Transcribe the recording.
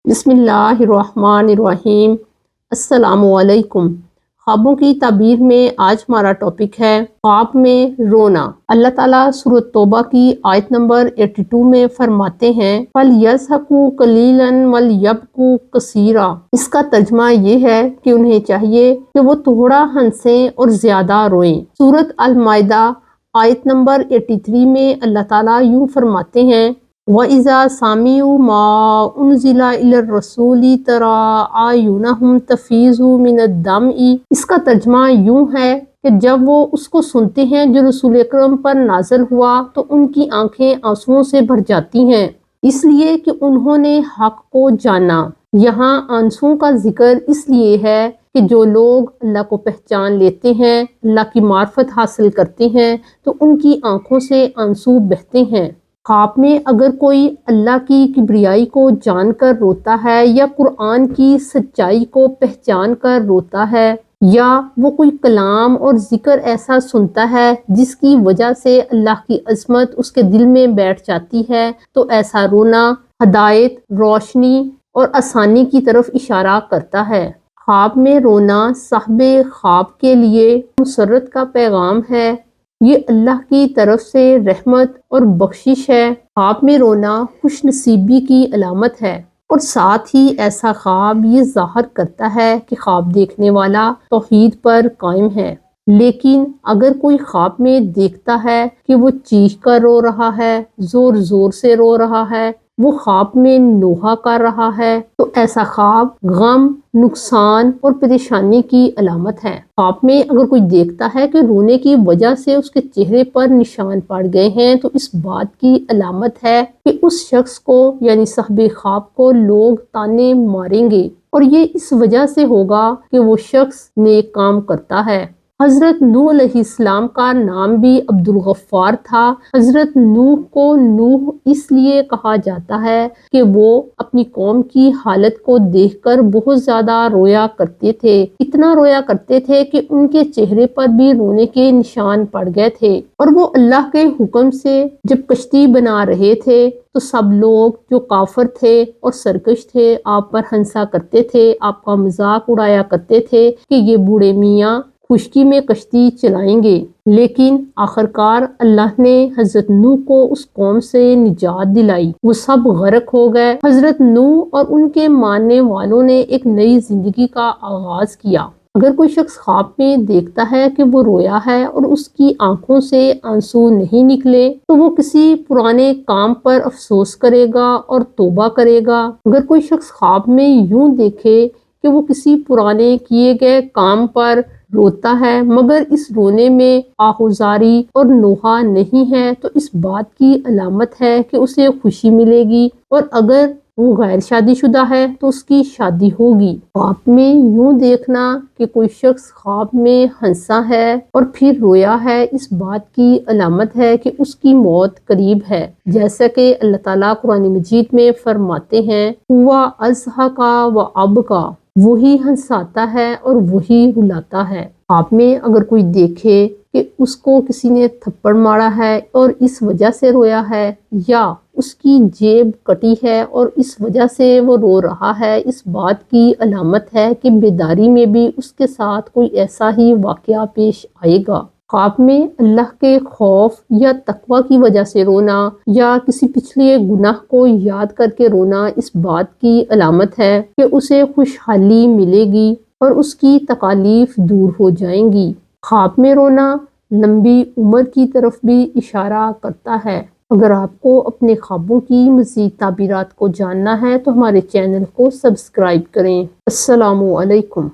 بسم اللہ الرحمن الرحیم۔ السلام علیکم۔ خوابوں کی تعبیر میں آج ہمارا ٹاپک ہے خواب میں رونا۔ اللہ تعالیٰ سورۃ توبہ کی آیت نمبر 82 میں فرماتے ہیں فَلْيَضْحَكُوا قَلِيلًا وَلْيَبْكُوا كَثِيرًا۔ اس کا ترجمہ یہ ہے کہ انہیں چاہیے کہ وہ تھوڑا ہنسیں اور زیادہ روئیں۔ سورۃ المائدہ آیت نمبر 83 میں اللہ تعالیٰ یوں فرماتے ہیں وَإِذَا سَمِعُوا مَا أُنزِلَ إِلَى الرَّسُولِ تَرَىٰ أَعْيُنَهُمْ تَفِيضُ مِنَ الدَّمْعِ۔ اس کا ترجمہ یوں ہے کہ جب وہ اس کو سنتے ہیں جو رسول اکرم پر نازل ہوا تو ان کی آنکھیں آنسوؤں سے بھر جاتی ہیں، اس لیے کہ انہوں نے حق کو جانا۔ یہاں آنسوؤں کا ذکر اس لیے ہے کہ جو لوگ اللہ کو پہچان لیتے ہیں، اللہ کی معرفت حاصل کرتے ہیں تو ان کی آنکھوں سے آنسو بہتے ہیں۔ خواب میں اگر کوئی اللہ کی کبریائی کو جان کر روتا ہے یا قرآن کی سچائی کو پہچان کر روتا ہے یا وہ کوئی کلام اور ذکر ایسا سنتا ہے جس کی وجہ سے اللہ کی عظمت اس کے دل میں بیٹھ جاتی ہے تو ایسا رونا ہدایت، روشنی اور آسانی کی طرف اشارہ کرتا ہے۔ خواب میں رونا صاحب خواب کے لیے مسرت کا پیغام ہے، یہ اللہ کی طرف سے رحمت اور بخشش ہے۔ خواب میں رونا خوش نصیبی کی علامت ہے اور ساتھ ہی ایسا خواب یہ ظاہر کرتا ہے کہ خواب دیکھنے والا توحید پر قائم ہے۔ لیکن اگر کوئی خواب میں دیکھتا ہے کہ وہ چیخ کر رو رہا ہے، زور زور سے رو رہا ہے، وہ خواب میں نوحہ کر رہا ہے تو ایسا خواب غم، نقصان اور پریشانی کی علامت ہے۔ خواب میں اگر کوئی دیکھتا ہے کہ رونے کی وجہ سے اس کے چہرے پر نشان پڑ گئے ہیں تو اس بات کی علامت ہے کہ اس شخص کو یعنی صاحب خواب کو لوگ تانے ماریں گے، اور یہ اس وجہ سے ہوگا کہ وہ شخص نیک کام کرتا ہے۔ حضرت نوح علیہ السلام کا نام بھی عبد الغفار تھا۔ حضرت نوح کو نوح اس لیے کہا جاتا ہے کہ وہ اپنی قوم کی حالت کو دیکھ کر بہت زیادہ رویا کرتے تھے، اتنا رویا کرتے تھے کہ ان کے چہرے پر بھی رونے کے نشان پڑ گئے تھے، اور وہ اللہ کے حکم سے جب کشتی بنا رہے تھے تو سب لوگ جو کافر تھے اور سرکش تھے آپ پر ہنسا کرتے تھے، آپ کا مذاق اڑایا کرتے تھے کہ یہ بوڑھے میاں خشکی میں کشتی چلائیں گے۔ لیکن آخرکار اللہ نے حضرت نوح کو اس قوم سے نجات دلائی، وہ سب غرق ہو گئے۔ حضرت نوح اور ان کے ماننے والوں نے ایک نئی زندگی کا آغاز کیا۔ اگر کوئی شخص خواب میں دیکھتا ہے کہ وہ رویا ہے اور اس کی آنکھوں سے آنسو نہیں نکلے تو وہ کسی پرانے کام پر افسوس کرے گا اور توبہ کرے گا۔ اگر کوئی شخص خواب میں یوں دیکھے کہ وہ کسی پرانے کیے گئے کام پر روتا ہے مگر اس رونے میں آہوزاری اور نوحہ نہیں ہے تو اس بات کی علامت ہے کہ اسے خوشی ملے گی، اور اگر وہ غیر شادی شدہ ہے تو اس کی شادی ہوگی۔ خواب میں یوں دیکھنا کہ کوئی شخص خواب میں ہنسا ہے اور پھر رویا ہے اس بات کی علامت ہے کہ اس کی موت قریب ہے، جیسا کہ اللہ تعالیٰ قرآن مجید میں فرماتے ہیں ہوا اضحک و ابکا، وہی ہنساتا ہے اور وہی رلاتا ہے۔ خواب میں اگر کوئی دیکھے کہ اس کو کسی نے تھپڑ مارا ہے اور اس وجہ سے رویا ہے، یا اس کی جیب کٹی ہے اور اس وجہ سے وہ رو رہا ہے، اس بات کی علامت ہے کہ بیداری میں بھی اس کے ساتھ کوئی ایسا ہی واقعہ پیش آئے گا۔ خواب میں اللہ کے خوف یا تقوی کی وجہ سے رونا یا کسی پچھلے گناہ کو یاد کر کے رونا اس بات کی علامت ہے کہ اسے خوشحالی ملے گی اور اس کی تکالیف دور ہو جائیں گی۔ خواب میں رونا لمبی عمر کی طرف بھی اشارہ کرتا ہے۔ اگر آپ کو اپنے خوابوں کی مزید تعبیرات کو جاننا ہے تو ہمارے چینل کو سبسکرائب کریں۔ السلام علیکم۔